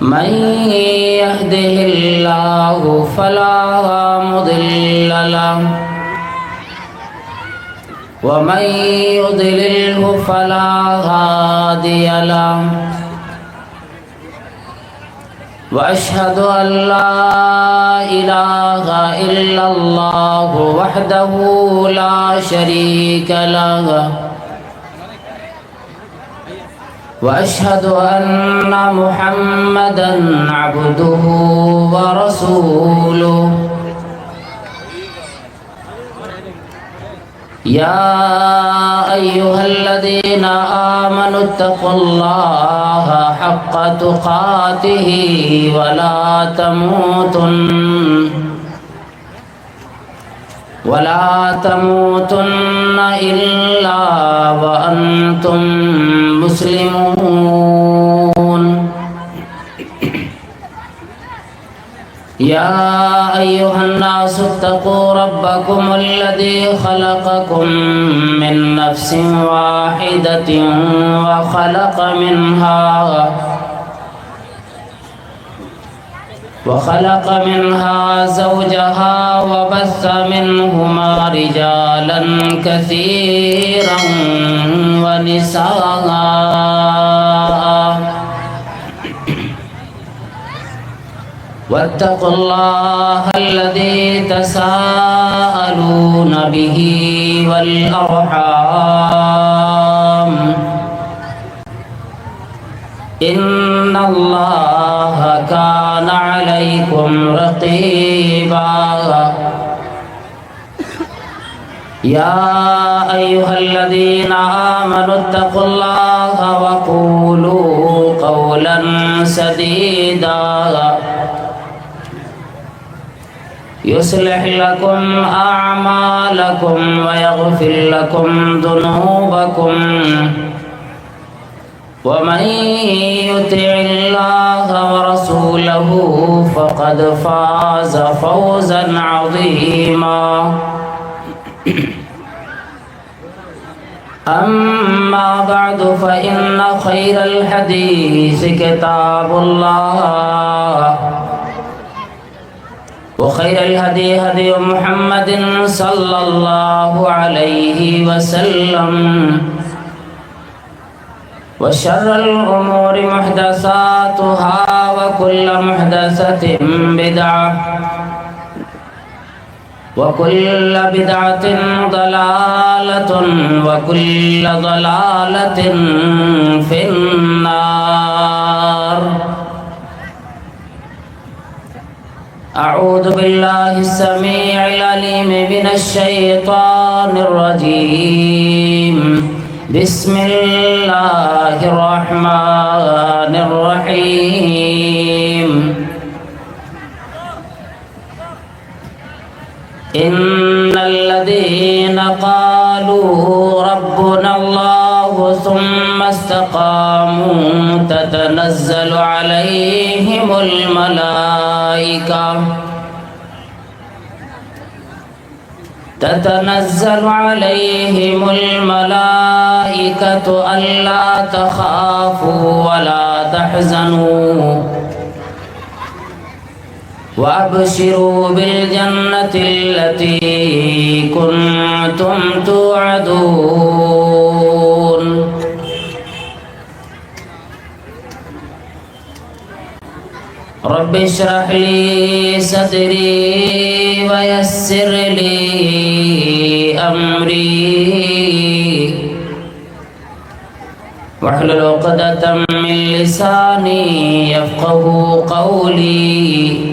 من يهده الله فلا مضل له ومن يضلله فلا هادي له وأشهد أن لا إله إلا الله وحده لا شريك له وأشهد أن محمدًا عبده ورسوله يا أيها الذين آمنوا اتقوا الله حق تقاته ولا تموتن إلا وأنتم مسلمون يا أيها الناس اتقوا ربكم الذي خلقكم من نفس واحدة وخلق منها زوجها وبث منهما رجالا كثيرا ونساء واتقوا الله الذي تساءلون به والأرحام إن الله كان عليكم رقيبا يا أيها الذين آمنوا اتقوا الله وقولوا قولا سديدا يصلح لكم أعمالكم ويغفر لكم ذنوبكم ومن يطع الله ورسوله فقد فاز فوزا عظيما أما بعد فإن خير الحديث كتاب الله وخير الهدي هدي محمد صلى الله عليه وسلم وشر الأمور محدثاتها وكل محدثة بدعة وكل بدعة ضلالة وكل ضلالة في النار أعوذ بالله السميع العليم من الشيطان الرجيم بسم الله الرحمن الرحيم إن الذين قالوا ربنا الله ثم استقاموا تتنزل عليهم الملائكة ألا تخافوا ولا تحزنوا وأبشروا بالجنة التي كنتم توعدون رب اشرح لي صدري ويسر لي أمري واحلل عقدة من لساني يفقه قولي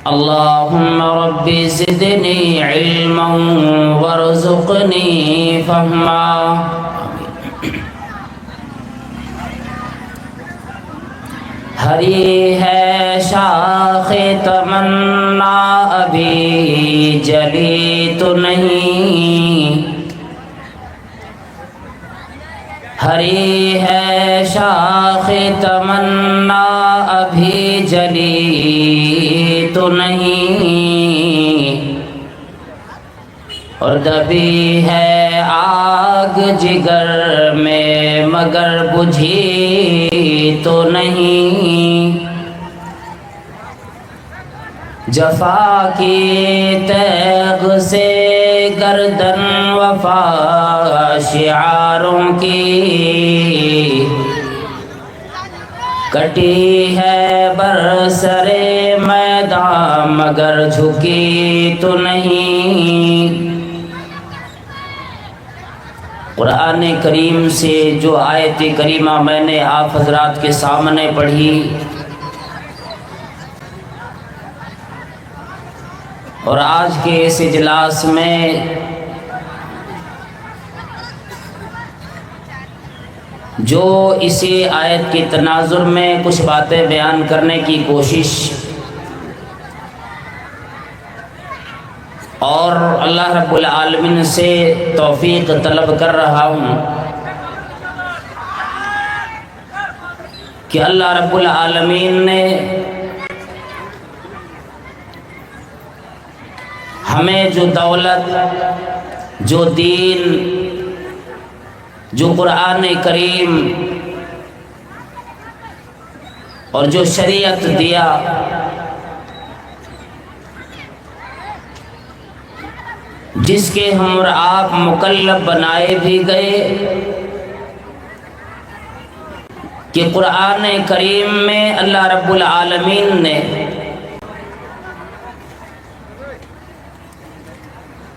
اللهم رب زدني علما وارزقني فهما ہری ہے شاخ تمنا ابھی جلی تو نہیں، ہری ہے شاخ تمنا ابھی جلی تو نہیں، اور دبی ہے آگ جگر میں مگر بجھی تو نہیں، جفا کی تیغ سے گردن وفا شعاروں کی کٹی ہے برسر میدان مگر جھکی تو نہیں۔ قرآن کریم سے جو آیت کریمہ میں نے آپ حضرات کے سامنے پڑھی اور آج کے اس اجلاس میں جو اسی آیت کی تناظر میں کچھ باتیں بیان کرنے کی کوشش اور اللہ رب العالمین سے توفیق طلب کر رہا ہوں کہ اللہ رب العالمین نے ہمیں جو دولت، جو دین، جو قرآن کریم اور جو شریعت دیا، جس کے ہم اور آپ مکلف بنائے بھی گئے کہ قرآن کریم میں اللہ رب العالمین نے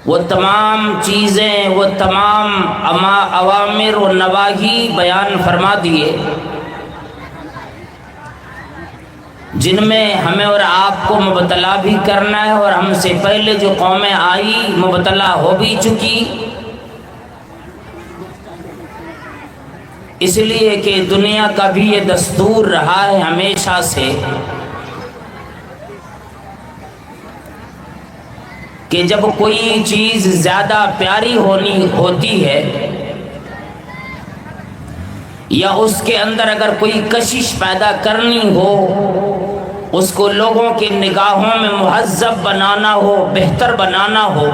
وہ تمام چیزیں، وہ تمام اوامر و نواہی بیان فرما دیے جن میں ہمیں اور آپ کو مبتلا بھی کرنا ہے، اور ہم سے پہلے جو قومیں آئی مبتلا ہو بھی چکی، اس لیے کہ دنیا کا بھی یہ دستور رہا ہے ہمیشہ سے کہ جب کوئی چیز زیادہ پیاری ہوتی ہے یا اس کے اندر اگر کوئی کشش پیدا کرنی ہو، اس کو لوگوں کی نگاہوں میں مہذب بنانا ہو، بہتر بنانا ہو،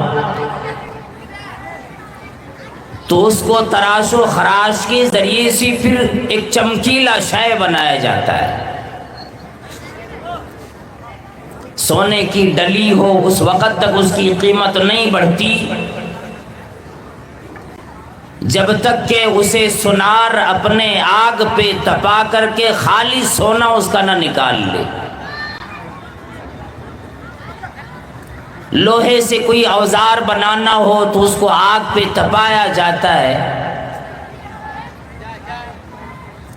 تو اس کو تراش و خراش کے ذریعے سے پھر ایک چمکیلا شے بنایا جاتا ہے۔ سونے کی ڈلی ہو اس وقت تک اس کی قیمت نہیں بڑھتی جب تک کہ اسے سونار اپنے آگ پہ تپا کر کے خالی سونا اس کا نہ نکال لے۔ لوہے سے کوئی اوزار بنانا ہو تو اس کو آگ پہ تپایا جاتا ہے۔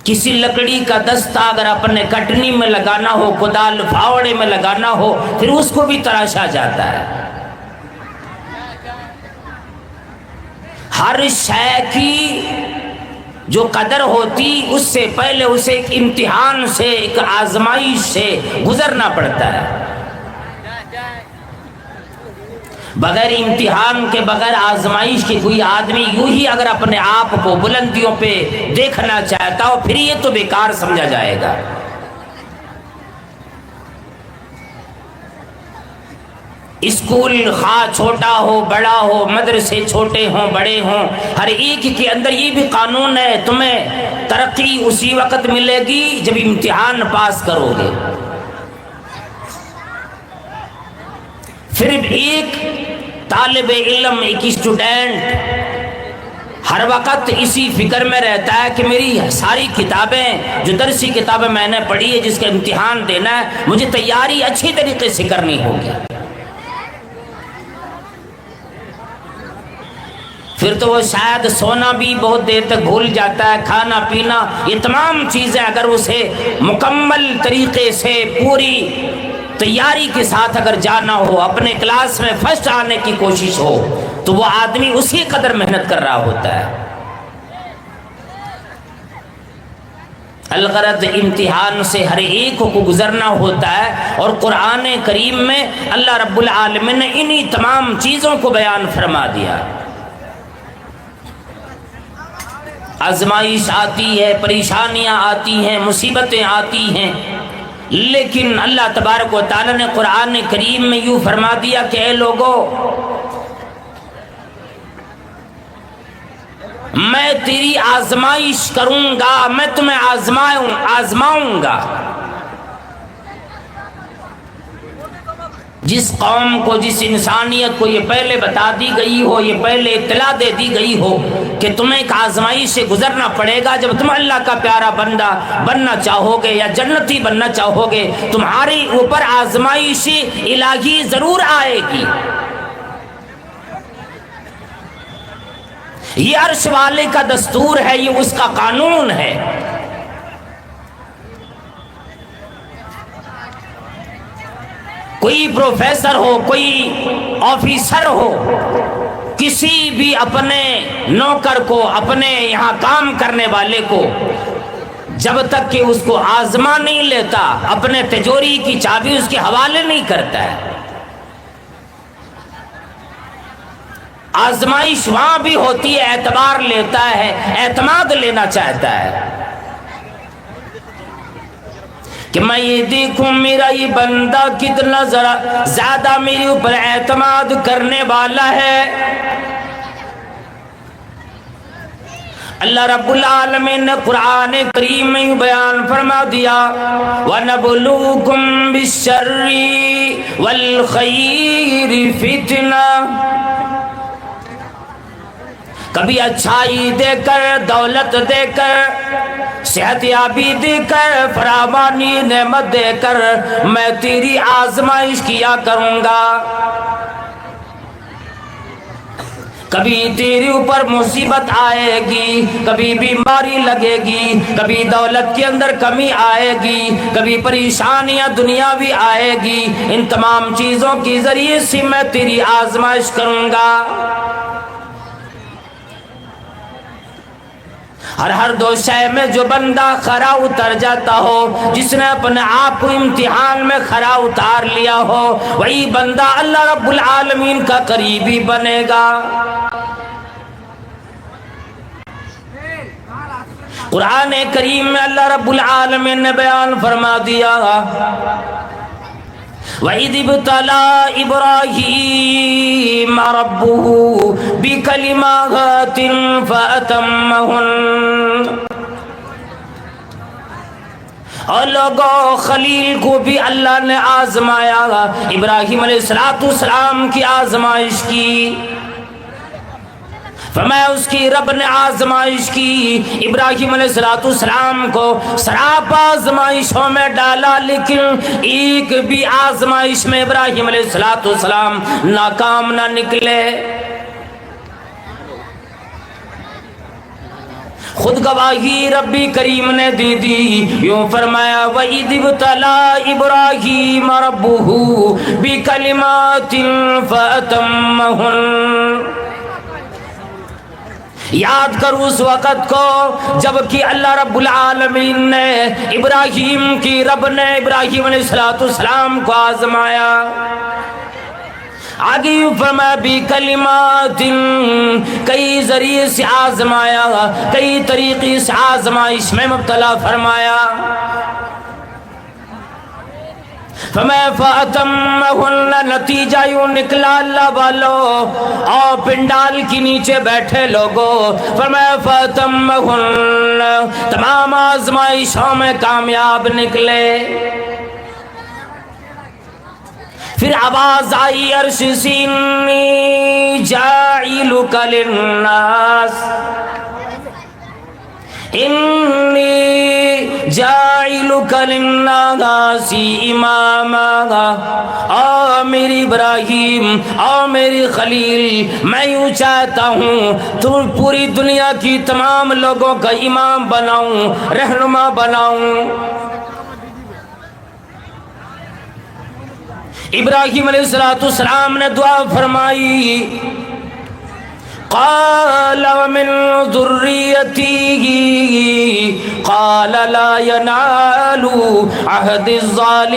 کسی لکڑی کا دستہ اگر اپنے کٹنی میں لگانا ہو، کدال پھاوڑے میں لگانا ہو، پھر اس کو بھی تراشا جاتا ہے۔ ہر شے کی جو قدر ہوتی اس سے پہلے اسے ایک امتحان سے، ایک آزمائش سے گزرنا پڑتا ہے۔ بغیر امتحان کے، بغیر آزمائش کے کوئی آدمی یوں ہی اگر اپنے آپ کو بلندیوں پہ دیکھنا چاہتا ہو پھر یہ تو بیکار سمجھا جائے گا۔ اسکول خواہ چھوٹا ہو بڑا ہو، مدرسے چھوٹے ہوں بڑے ہوں، ہر ایک کے اندر یہ بھی قانون ہے، تمہیں ترقی اسی وقت ملے گی جب امتحان پاس کرو گے۔ پھر ایک طالب علم، ایک اسٹوڈنٹ ہر وقت اسی فکر میں رہتا ہے کہ میری ساری کتابیں، جو درسی کتابیں میں نے پڑھی ہے، جس کا امتحان دینا ہے، مجھے تیاری اچھی طریقے سے کرنی ہوگی۔ پھر تو وہ شاید سونا بھی بہت دیر تک بھول جاتا ہے، کھانا پینا، یہ تمام چیزیں اگر اسے مکمل طریقے سے پوری تیاری کے ساتھ اگر جانا ہو، اپنے کلاس میں فرسٹ آنے کی کوشش ہو، تو وہ آدمی اسی قدر محنت کر رہا ہوتا ہے۔ الغرض امتحان سے ہر ایک کو گزرنا ہوتا ہے، اور قرآن کریم میں اللہ رب العالمین نے انہی تمام چیزوں کو بیان فرما دیا۔ آزمائش آتی ہے، پریشانیاں آتی ہیں، مصیبتیں آتی ہیں، لیکن اللہ تبارک و تعالی نے قرآن کریم میں یوں فرما دیا کہ اے لوگو، میں تیری آزمائش کروں گا، میں تمہیں آزماؤں گا۔ جس قوم کو، جس انسانیت کو یہ پہلے بتا دی گئی ہو، یہ پہلے اطلاع دے دی گئی ہو کہ تمہیں ایک آزمائش سے گزرنا پڑے گا، جب تم اللہ کا پیارا بندہ بننا چاہو گے یا جنتی بننا چاہو گے، تمہارے اوپر آزمائش الہی ضرور آئے گی۔ یہ عرش والے کا دستور ہے، یہ اس کا قانون ہے۔ کوئی پروفیسر ہو، کوئی آفیسر ہو، کسی بھی اپنے نوکر کو، اپنے یہاں کام کرنے والے کو جب تک کہ اس کو آزما نہیں لیتا، اپنے تجوری کی چابی اس کے حوالے نہیں کرتا ہے۔ آزمائش وہاں بھی ہوتی ہے، اعتبار لیتا ہے، اعتماد لینا چاہتا ہے کہ میں یہ دیکھوں میرا یہ بندہ کتنا زیادہ میرے اوپر اعتماد کرنے والا ہے۔ اللہ رب العالمین نے قرآن کریم میں بیان فرما دیا، وَنَبْلُوكُمْ بِالشَّرِّ وَالْخَيْرِ فِتْنَةً، کبھی اچھائی دے کر، دولت دے کر، صحت یابی دے کر، فراوانی نعمت دے کر میں تیری آزمائش کیا کروں گا۔ کبھی تیرے اوپر مصیبت آئے گی، کبھی بیماری لگے گی، کبھی دولت کے اندر کمی آئے گی، کبھی پریشانیاں دنیاوی آئے گی، ان تمام چیزوں کے ذریعے سے میں تیری آزمائش کروں گا۔ ہر دو شے میں جو بندہ کھرا اتر جاتا ہو، جس نے اپنے آپ کو امتحان میں کھرا اتار لیا ہو، وہی بندہ اللہ رب العالمین کا قریبی بنے گا۔ قرآن کریم میں اللہ رب العالمین نے بیان فرما دیا، وَإِذِ ابْتَلَىٰ إِبْرَاهِيمَ رَبُّهُ بِكَلِمَاتٍ فَأَتَمَّهُنَّ، اور لوگوں خلیل کو بھی اللہ نے آزمایا، ابراہیم علیہ السلام کی آزمائش کی، فرمایا اس کی رب نے آزمائش کی، ابراہیم علیہ السلام کو سراپ آزمائشوں میں ڈالا، لیکن ایک بھی آزمائش میں ابراہیم علیہ السلام ناکام نہ نکلے۔ خود گواہی ربی کریم نے دی دی، یوں فرمایا وَإِذِ ابْتَلَىٰ إِبْرَاهِيمَ رَبُّهُ بِكَلِمَاتٍ فَأَتَمَّهُنَّ۔ یاد کرو اس وقت کو جب کہ اللہ رب العالمین نے ابراہیم کی رب نے ابراہیم علیہ السلام کو آزمایا۔ آگے یوں فرمایا بِکَلِمَاتٍ، کئی ذریعے سے آزمایا، کئی طریقے سے آزمائش میں مبتلا فرمایا۔ فرمایا فَأَتَمَّهُنَّ، نتیجہ یوں نکلا اللہ والو، اور پنڈال کی نیچے بیٹھے لوگوں، فرمایا فَأَتَمَّهُنَّ، تمام آزمائشوں میں کامیاب نکلے۔ پھر آواز آئی عرش سے، انی جاعلک للناس، انی جاعلک للناس اماما، او میری ابراہیم، او میری خلیل، میں یوں چاہتا ہوں تو پوری دنیا کی تمام لوگوں کا امام بناؤں، رہنما بناؤں۔ ابراہیم علیہ السلام نے دعا فرمائی، قال ومن ذریتی، قال لا ینال عہد الظالمین۔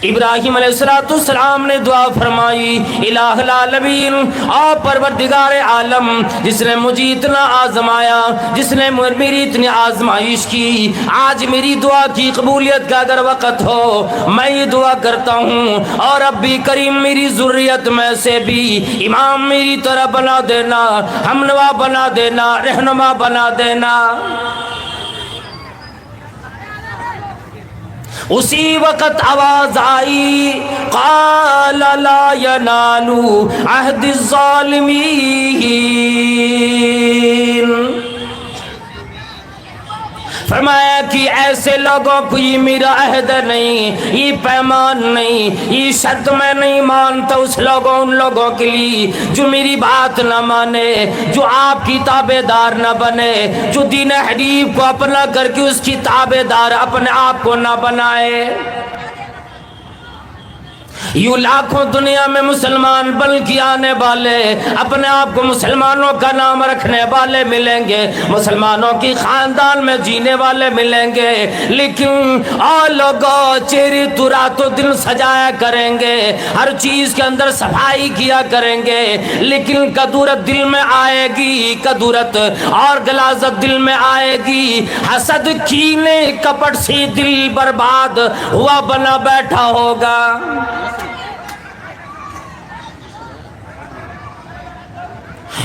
ابراہیم علیہ السلام نے دعا فرمائی، الہ العالمین، او پروردگار عالم، جس نے مجھے اتنا آزمایا، جس نے میری اتنی آزمائش کی، آج میری دعا کی قبولیت کا اگر وقت ہو، میں یہ دعا کرتا ہوں، اور ربی کریم میری ذریت میں سے بھی امام میری طرح بنا دینا، ہمنوا بنا دینا، رہنما بنا دینا۔ اسی وقت آواز آئی، قال لا ینال عہد الظالمین، فرمایا کہ ایسے لوگوں کو یہ میرا عہد نہیں، یہ پیمان نہیں، یہ شرط میں نہیں مانتا اس ان لوگوں کے لیے جو میری بات نہ مانے، جو آپ کی تابع دار نہ بنے، جو دین حنیف کو اپنا کر کے اس کی تابع دار اپنے آپ کو نہ بنائے۔ یوں لاکھوں دنیا میں مسلمان بن کے آنے والے، اپنے آپ کو مسلمانوں کا نام رکھنے والے ملیں گے، مسلمانوں کی خاندان میں جینے والے ملیں گے، لیکن لوگوں چہرے تو راتوں دن سجایا کریں گے، ہر چیز کے اندر صفائی کیا کریں گے، لیکن کدورت دل میں آئے گی، کدورت اور غلاظت دل میں آئے گی، حسد کینے کپٹ سے دل برباد ہوا بنا بیٹھا ہوگا۔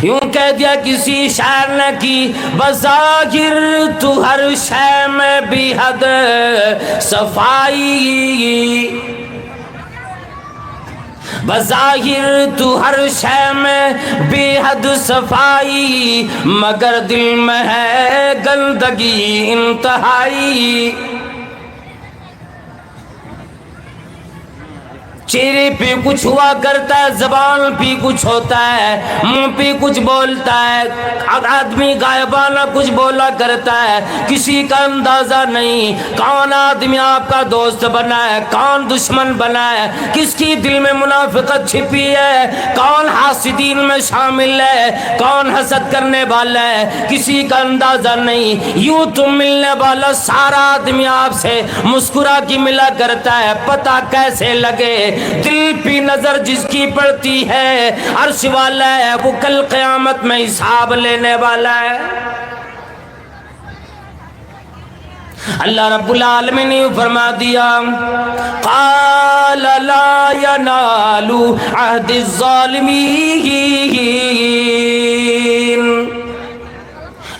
یوں کہہ دیا کسی شاعر نے کہ بظاہر تو ہر شے میں بھی حد صفائی، بظاہر تو ہر شے میں بے حد صفائی، مگر دل میں ہے گندگی انتہائی۔ چہرے پہ کچھ ہوا کرتا ہے، زبان پہ کچھ ہوتا ہے، منہ پہ کچھ بولتا ہے، آدمی غائبانہ کچھ بولا کرتا ہے، کسی کا اندازہ نہیں کون آدمی آپ کا دوست بنا ہے، کون دشمن بنا ہے، کس کی دل میں منافقت چھپی ہے، کون حاسدین میں شامل ہے، کون حسد کرنے والا ہے، کسی کا اندازہ نہیں۔ یوں تم ملنے والا سارا آدمی آپ سے مسکرا کے ملا کرتا ہے، پتہ کیسے لگے؟ دل پہ نظر جس کی پڑتی ہے، عرش والا ہے، وہ کل قیامت میں حساب لینے والا ہے۔ اللہ رب العالمین نے فرما دیا، قال لا ینال عہد الظالمین،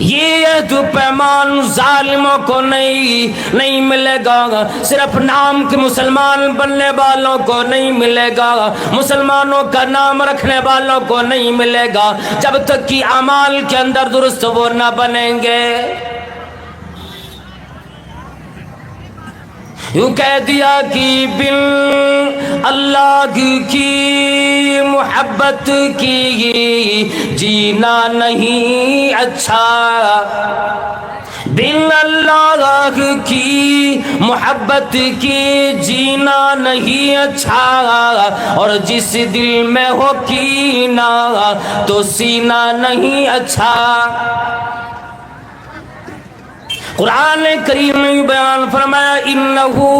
یہ تو پیمان ظالموں کو نہیں ملے گا، صرف نام کے مسلمان بننے والوں کو نہیں ملے گا، مسلمانوں کا نام رکھنے والوں کو نہیں ملے گا، جب تک کہ اعمال کے اندر درست وہ نہ بنیں گے۔ یوں کہہ دیا کہ بن اللہ کی محبت کی جینا نہیں اچھا، بن اللہ کی محبت کی جینا نہیں اچھا، اور جس دل میں ہو کینہ تو سینا نہیں اچھا۔ قرآن کریم میں بیان فرمایا، انہو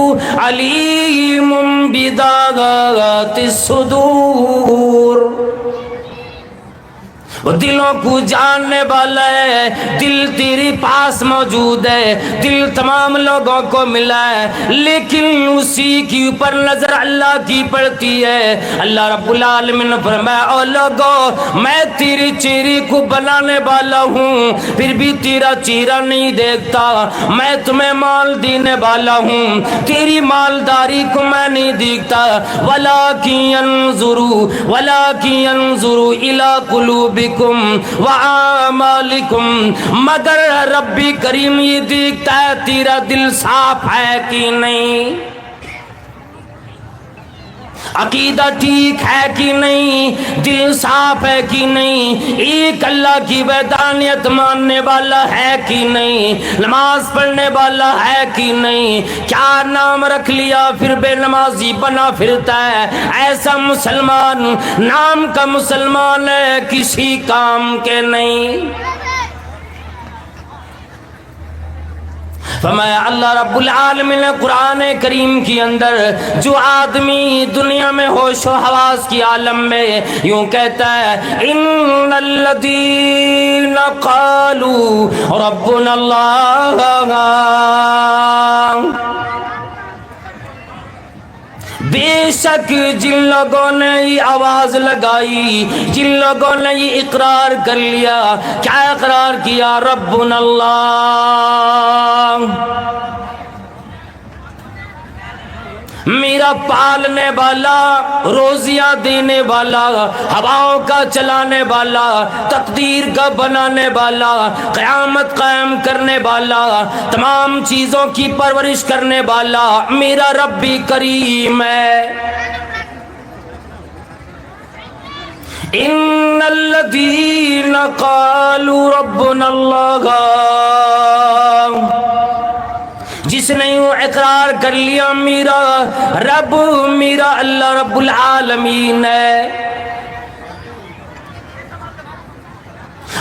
علیم بذات الصدور، وہ دلوں کو جاننے والا ہے، دل تیرے پاس موجود ہے، دل تمام لوگوں کو ملا ہے، لیکن اسی کے اوپر نظر اللہ کی پڑتی ہے۔ اللہ رب العالمین نے فرمایا، او لوگو میں تیرے چہرے کو بنانے والا ہوں، پھر بھی تیرا چہرہ نہیں دیکھتا، میں تمہیں مال دینے والا ہوں، تیری مالداری کو میں نہیں دیکھتا، وَلَٰكِن يَنظُرُ إِلَىٰ قُلُوبِكُمْ وَأَعْمَالِكُمْ، مگر ربی کریم یہ دیکھتا ہے تیرا دل صاف ہے کہ نہیں، عقیدہ ٹھیک ہے کہ نہیں، دل صاف ہے کہ نہیں، ایک اللہ کی وحدانیت ماننے والا ہے کہ نہیں، نماز پڑھنے والا ہے کہ نہیں، کیا نام رکھ لیا پھر بے نمازی بنا پھرتا ہے، ایسا مسلمان نام کا مسلمان ہے، کسی کام کے نہیں۔ فرمایا اللہ رب العالمین نے قرآن کریم کے اندر جو آدمی دنیا میں ہوش و حواس کی عالم میں یوں کہتا ہے ان الذین قالوا ربنا اللہ، بے شک جن لوگوں نے یہ آواز لگائی، جن لوگوں نے یہ اقرار کر لیا، کیا اقرار کیا؟ ربنا اللہ، میرا پالنے والا، روزیاں دینے والا، ہواؤں کا چلانے والا، تقدیر کا بنانے والا، قیامت قائم کرنے والا، تمام چیزوں کی پرورش کرنے والا میرا رب کریم ہے۔ ان الذین قالوا ربنا اللہ، جس نے یوں اقرار کر لیا میرا رب، میرا اللہ رب العالمین ہے،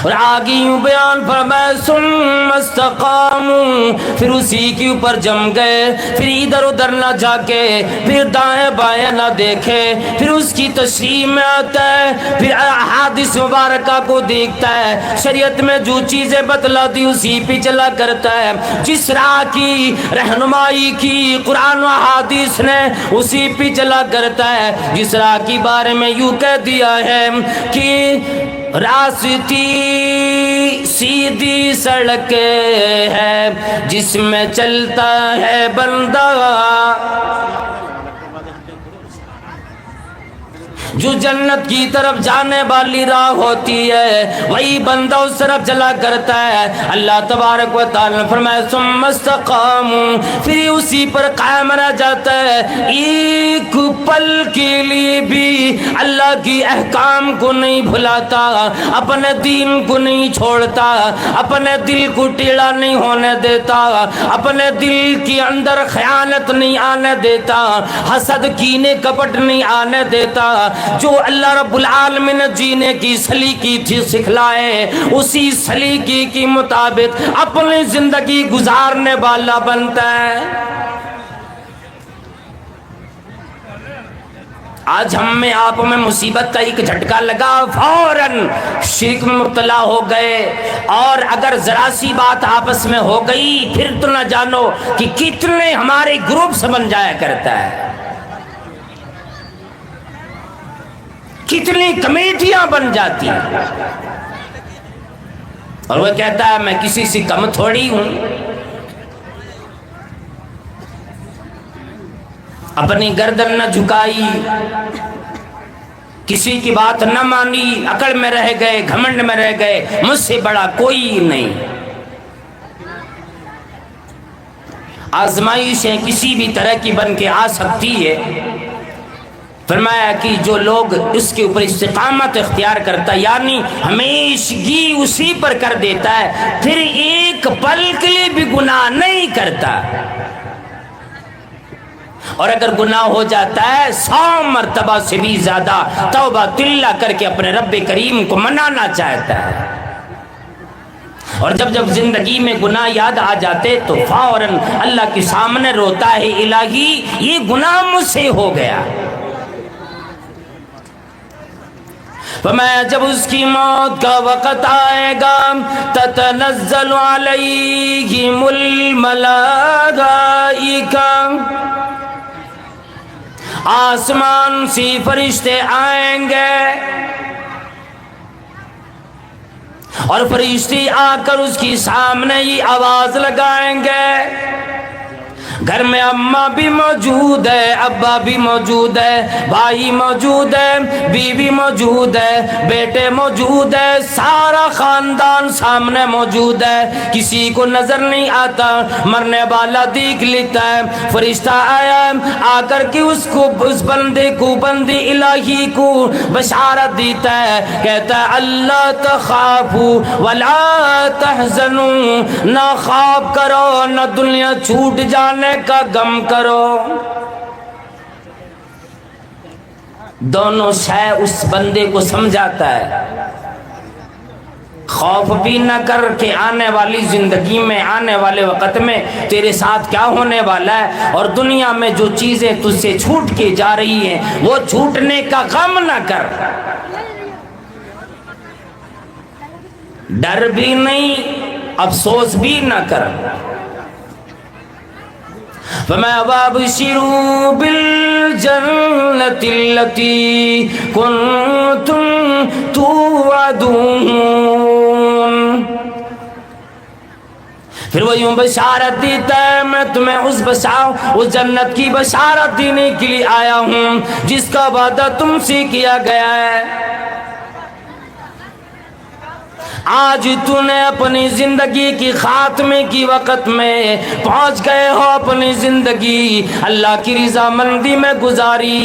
اور آگے یوں بیان فرمایا ثم استقاموا، پھر اسی کے اوپر جم گئے، پھر ادھر ادھر نہ جا کے، پھر دائیں بائیں نہ دیکھے، پھر اس کی تشریح میں آتا ہے، پھر احادیث مبارکہ کو دیکھتا ہے، شریعت میں جو چیزیں بتلا دی اسی پہ چلا کرتا ہے، جس راہ کی رہنمائی کی قرآن و احادیث نے اسی پہ چلا کرتا ہے، جس راہ کی بارے میں یوں کہہ دیا ہے کہ راستی سیدھی سڑک ہے جس میں چلتا ہے بندہ، جو جنت کی طرف جانے والی راہ ہوتی ہے وہی بندہ اس طرف چلا کرتا ہے۔ اللہ تبارک و تعالی نے فرمایا ثم استقاموا، پھر اسی پر قائم رہ جاتا ہے، ایک پل کے لیے بھی اللہ کی احکام کو نہیں بھلاتا، اپنے دین کو نہیں چھوڑتا، اپنے دل کو ٹیڑھا نہیں ہونے دیتا، اپنے دل کے اندر خیانت نہیں آنے دیتا، حسد کینے کپٹ نہیں آنے دیتا، جو اللہ رب العالمین نے جینے کی سلیقی تھی سکھلائے اسی سلیقی کے مطابق اپنی زندگی گزارنے والا بنتا ہے۔ آج ہم میں آپ میں مصیبت کا ایک جھٹکا لگا، فوراً شرک میں مبتلا ہو گئے، اور اگر ذرا سی بات آپس میں ہو گئی پھر تو نہ جانو کہ کتنے ہمارے گروپ سے بن جایا کرتا ہے، کتنی کمیٹیاں بن جاتی ہیں، اور وہ کہتا ہے میں کسی سے کم تھوڑی ہوں، اپنی گردن نہ جھکائی، کسی کی بات نہ مانی، اکڑ میں رہ گئے، گھمنڈ میں رہ گئے، مجھ سے بڑا کوئی نہیں۔ آزمائشیں کسی بھی طرح کی بن کے آ سکتی ہے، فرمایا کہ جو لوگ اس کے اوپر استقامت اختیار کرتا یعنی ہمیشگی اسی پر کر دیتا ہے، پھر ایک پل کے لیے بھی گناہ نہیں کرتا، اور اگر گناہ ہو جاتا ہے 100 مرتبہ سے بھی زیادہ توبہ تلہ کر کے اپنے رب کریم کو منانا چاہتا ہے، اور جب جب زندگی میں گناہ یاد آ جاتے تو فوراً اللہ کے سامنے روتا ہے، الہی یہ گناہ مجھ سے ہو گیا۔ فرمایا جب اس کی موت کا وقت آئے گا تتنزل علیہم الملائکہ، آسمان سے فرشتے آئیں گے، اور فرشتے آ کر اس کی سامنے یہ آواز لگائیں گے، گھر میں اماں بھی موجود ہے، ابا بھی موجود ہے، بھائی موجود ہے، بیوی موجود ہے، بیٹے موجود ہے، سارا خاندان سامنے موجود ہے، کسی کو نظر نہیں آتا، مرنے والا دیکھ لیتا ہے، فرشتہ آیا آ کر کے اس بندے کو، بندی الہی کو بشارت دیتا ہے، کہتا ہے اللہ تخافوا ولا تحزنوا، نہ خواب کرو نہ دنیا چھوٹ جانے کا غم کرو۔ دونوں شے اس بندے کو سمجھاتا ہے، خوف بھی نہ کر کہ آنے والی زندگی میں، آنے والے وقت میں تیرے ساتھ کیا ہونے والا ہے، اور دنیا میں جو چیزیں تجھ سے چھوٹ کے جا رہی ہیں وہ چھوٹنے کا غم نہ کر، ڈر بھی نہیں، افسوس بھی نہ کر۔ فَمَا وَابْشِرُوا بِالْجَنَّةِ الَّتِي كُنْتُمْ تُوعَدُونَ۔ پھر وہ یوں بشارت دیتا ہے، میں تمہیں اس جنت کی بشارت دینے کے لیے آیا ہوں جس کا وعدہ تم سے کیا گیا ہے۔ آج تو نے اپنی زندگی کی خاتمے کی وقت میں پہنچ گئے ہو، اپنی زندگی اللہ کی رضامندی میں گزاری،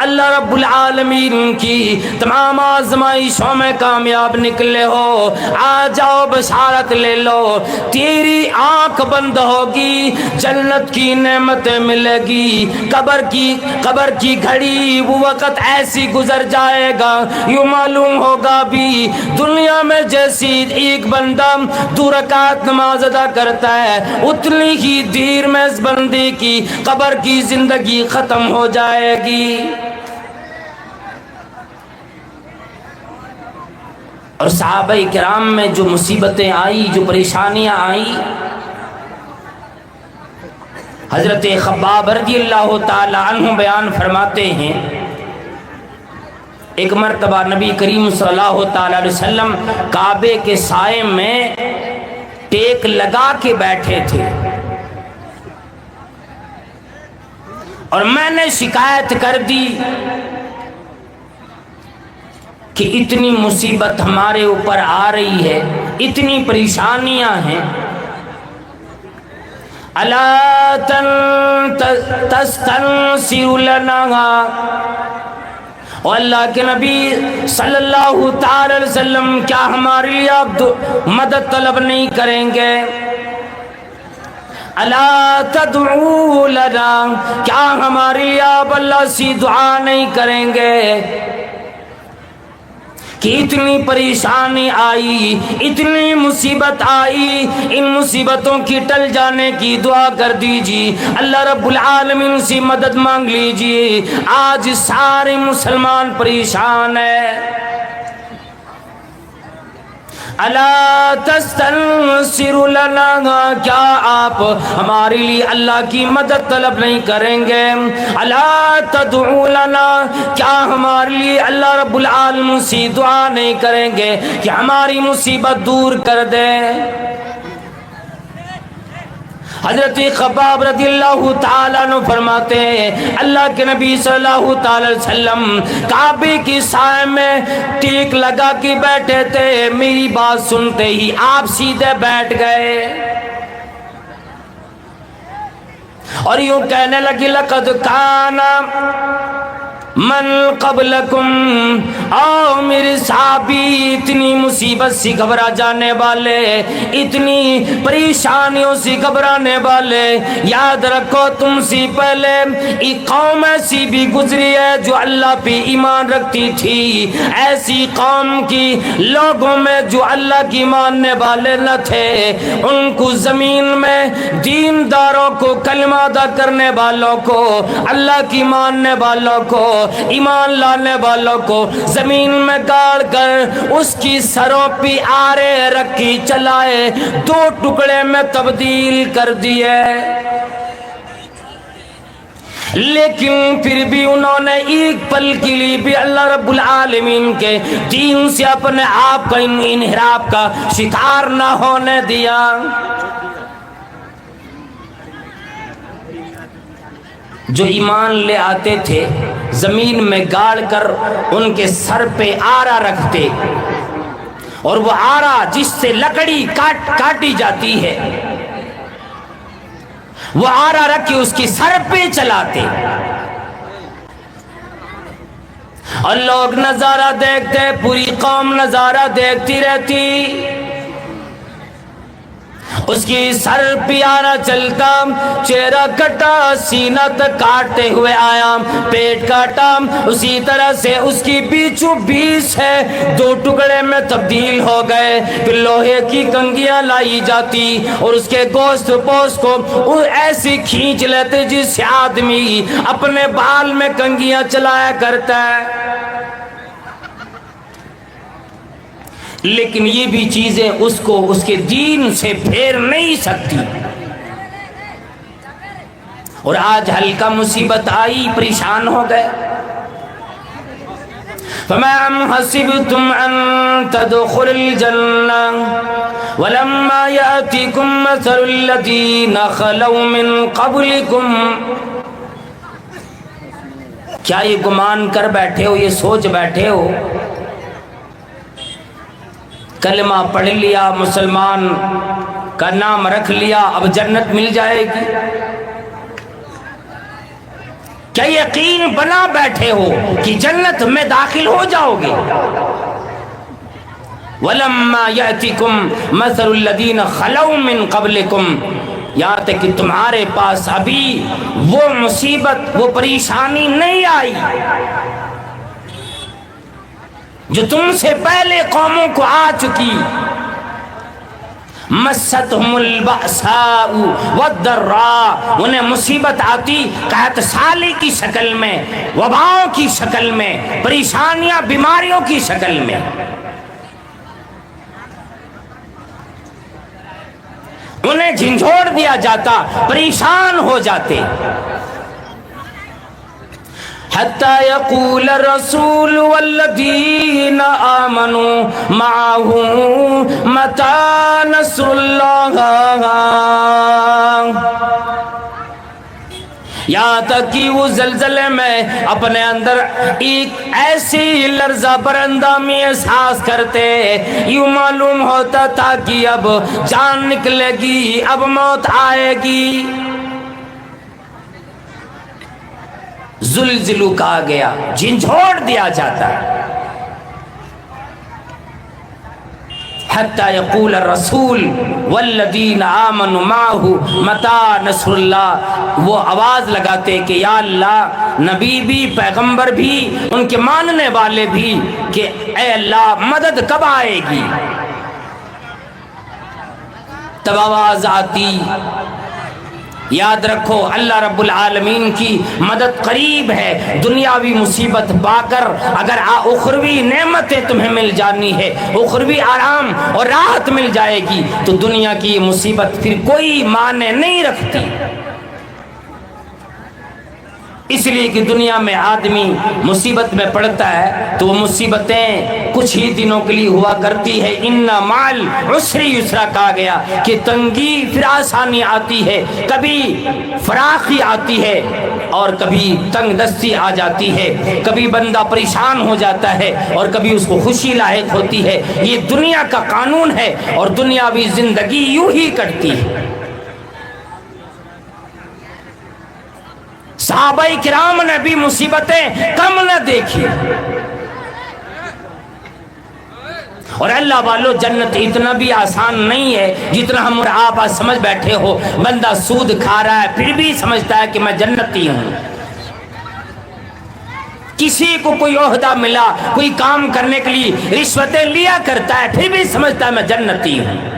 اللہ رب العالمین کی تمام آزمائشوں میں کامیاب نکلے ہو، آ جاؤ بشارت لے لو، تیری آنکھ بند ہوگی، جنت کی نعمتیں ملے گی، قبر کی گھڑی وہ وقت ایسی گزر جائے گا، یوں معلوم ہوگا بھی دنیا میں جیسی ایک بندہ 2 رکعت نماز ادا کرتا ہے اتنی ہی دیر میں اس بندے کی قبر کی زندگی ختم ہو جائے گی۔ اور صحابہ کرام میں جو مصیبتیں آئی، جو پریشانیاں آئی، حضرت خباب رضی اللہ تعالی عنہ بیان فرماتے ہیں، ایک مرتبہ نبی کریم صلی اللہ تعالی علیہ وسلم کعبے کے سائے میں ٹیک لگا کے بیٹھے تھے، اور میں نے شکایت کر دی کہ اتنی مصیبت ہمارے اوپر آ رہی ہے، اتنی پریشانیاں ہیں، الا تستنصر لنا، اور اللہ کے نبی صلی اللہ تعالی علیہ وسلم کیا ہمارے لیے آپ مدد طلب نہیں کریں گے؟ الا تدعو لنا، کیا ہمارے لیے آپ اللہ سے دعا نہیں کریں گے؟ کہ اتنی پریشانی آئی، اتنی مصیبت آئی، ان مصیبتوں کی ٹل جانے کی دعا کر دیجیے، اللہ رب العالمین سے مدد مانگ لیجیے۔ آج سارے مسلمان پریشان ہیں۔ الا تستنصر لنا، کیا آپ ہمارے لیے اللہ کی مدد طلب نہیں کریں گے؟ الا تدعو لنا، کیا ہمارے لیے اللہ رب العالمین سے دعا نہیں کریں گے کہ ہماری مصیبت دور کر دے؟ حضرت خباب رضی اللہ تعالیٰ عنہ فرماتے ہیں، اللہ کے نبی صلی اللہ تعالی وسلم کعبے کی سائے میں ٹیک لگا کے بیٹھے تھے، میری بات سنتے ہی آپ سیدھے بیٹھ گئے اور یوں کہنے لگی، لقد کان من قبلکم، آؤ میرے صحابی، اتنی مصیبت سے گھبرا جانے والے، اتنی پریشانیوں سے گھبرانے والے، یاد رکھو تم سے پہلے ایک قوم ایسی بھی گزری ہے جو اللہ پہ ایمان رکھتی تھی، ایسی قوم کی لوگوں میں جو اللہ کی ماننے والے نہ تھے، ان کو زمین میں دینداروں کو، کلمہ ادا کرنے والوں کو، اللہ کی ماننے والوں کو، ایمان لانے والوں کو زمین میں گاڑ کر اس کی سروں پہ آرے رکھی چلائے 2 ٹکڑے میں تبدیل کر دیے، لیکن پھر بھی انہوں نے ایک پل کے لیے بھی اللہ رب العالمین کے دین سے اپنے آپ کا انحراف کا شکار نہ ہونے دیا۔ جو ایمان لے آتے تھے زمین میں گاڑ کر ان کے سر پہ آرا رکھتے، اور وہ آرا جس سے لکڑی کاٹی جاتی ہے وہ آرا رکھ کے اس کی سر پہ چلاتے، اور لوگ نظارہ دیکھتے، پوری قوم نظارہ دیکھتی رہتی، اس کی سر پیارا چلتا، چہرہ کٹا، سینہ تک کاٹتے ہوئے آیا، پیٹ کاٹا، اسی طرح سے اس کی بیچو بیچ ہے، دو ٹکڑے میں تبدیل ہو گئے، پھر لوہے کی کنگیاں لائی جاتی اور اس کے گوشت پوش کو ایسی کھینچ لیتے جس سے آدمی اپنے بال میں کنگیاں چلایا کرتا ہے۔ لیکن یہ بھی چیزیں اس کو اس کے دین سے پھیر نہیں سکتی، اور آج ہلکا مصیبت آئی پریشان ہو گئے۔ فَمَا حَسِبْتُمْ أَن تَدْخُلُوا الْجَنَّةَ وَلَمَّا يَأْتِكُم مَّثَلُ الَّذِينَ خَلَوْا مِن قَبْلِكُمْ، کیا یہ گمان کر بیٹھے ہو، یہ سوچ بیٹھے ہو کلمہ پڑھ لیا، مسلمان کا نام رکھ لیا، اب جنت مل جائے گی؟ کیا یقین بنا بیٹھے ہو کہ جنت میں داخل ہو جاؤ گے؟ وَلَمَّا يَأْتِكُمْ مَثَلُ الَّذِينَ خَلَوْا مِن قَبْلِكُمْ، یہاں تک کہ تمہارے پاس ابھی وہ مصیبت، وہ پریشانی نہیں آئی جو تم سے پہلے قوموں کو آ چکی۔ مَسَّتْهُمُ الْبَأْسَاءُ وَالضَّرَّاءُ، انہیں مصیبت آتی قحط سالی کی شکل میں، وباؤں کی شکل میں، پریشانیاں بیماریوں کی شکل میں۔ انہیں جھنجھوڑ دیا جاتا، پریشان ہو جاتے۔ حتى يقول الرسول والذين آمنوا معه متى نصر الله، یہاں تک کہ وہ زلزلے میں اپنے اندر ایک ایسی لرزہ برندامی احساس کرتے، یوں معلوم ہوتا تھا کہ اب جان نکلے گی، اب موت آئے گی۔ زلزلو کہا گیا، جھنجھوڑ دیا جاتا ہے۔ حتی یقول الرسول والذین آمنوا معه متی نصر اللہ، وہ آواز لگاتے کہ یا اللہ، نبی بھی، پیغمبر بھی، ان کے ماننے والے بھی، کہ اے اللہ مدد کب آئے گی؟ تب آواز آتی، یاد رکھو اللہ رب العالمین کی مدد قریب ہے۔ دنیاوی مصیبت پا کر اگر اخروی نعمتیں تمہیں مل جانی ہے، اخروی آرام اور راحت مل جائے گی، تو دنیا کی مصیبت پھر کوئی معنی نہیں رکھتی۔ اس لیے کہ دنیا میں آدمی مصیبت میں پڑتا ہے تو وہ مصیبتیں کچھ ہی دنوں کے لیے ہوا کرتی ہے۔ ان مال عسری یسرا کہا گیا کہ تنگی پھر آسانی آتی ہے، کبھی فراخی آتی ہے اور کبھی تنگ دستی آ جاتی ہے، کبھی بندہ پریشان ہو جاتا ہے اور کبھی اس کو خوشی لاحق ہوتی ہے۔ یہ دنیا کا قانون ہے اور دنیاوی زندگی یوں ہی کٹتی ہے۔ صحابہ کرام نے بھی مصیبتیں کم نہ دیکھی، اور اللہ والو جنت اتنا بھی آسان نہیں ہے جتنا ہم اور آپ سمجھ بیٹھے ہو۔ بندہ سود کھا رہا ہے پھر بھی سمجھتا ہے کہ میں جنتی ہوں، کسی کو کوئی عہدہ ملا، کوئی کام کرنے کے لیے رشوتیں لیا کرتا ہے پھر بھی سمجھتا ہے میں جنتی ہوں۔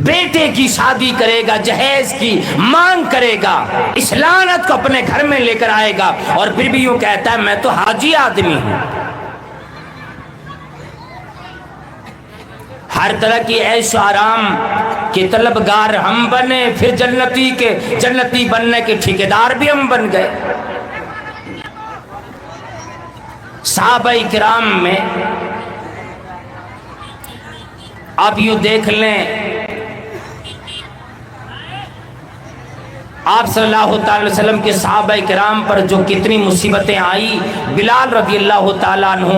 بیٹے کی شادی کرے گا، جہیز کی مانگ کرے گا، اس لعنت کو اپنے گھر میں لے کر آئے گا، اور پھر بھی یوں کہتا ہے میں تو حاجی آدمی ہوں۔ ہر طرح کی عیش و آرام کے طلبگار ہم بنے، پھر جنتی بننے کے ٹھیکیدار بھی ہم بن گئے۔ صحابہ کرام میں آپ یوں دیکھ لیں، آپ صلی اللہ تعالی وسلم کے صحابہ کرام پر جو کتنی مصیبتیں آئی۔ بلال رضی اللہ تعالیٰ عنہ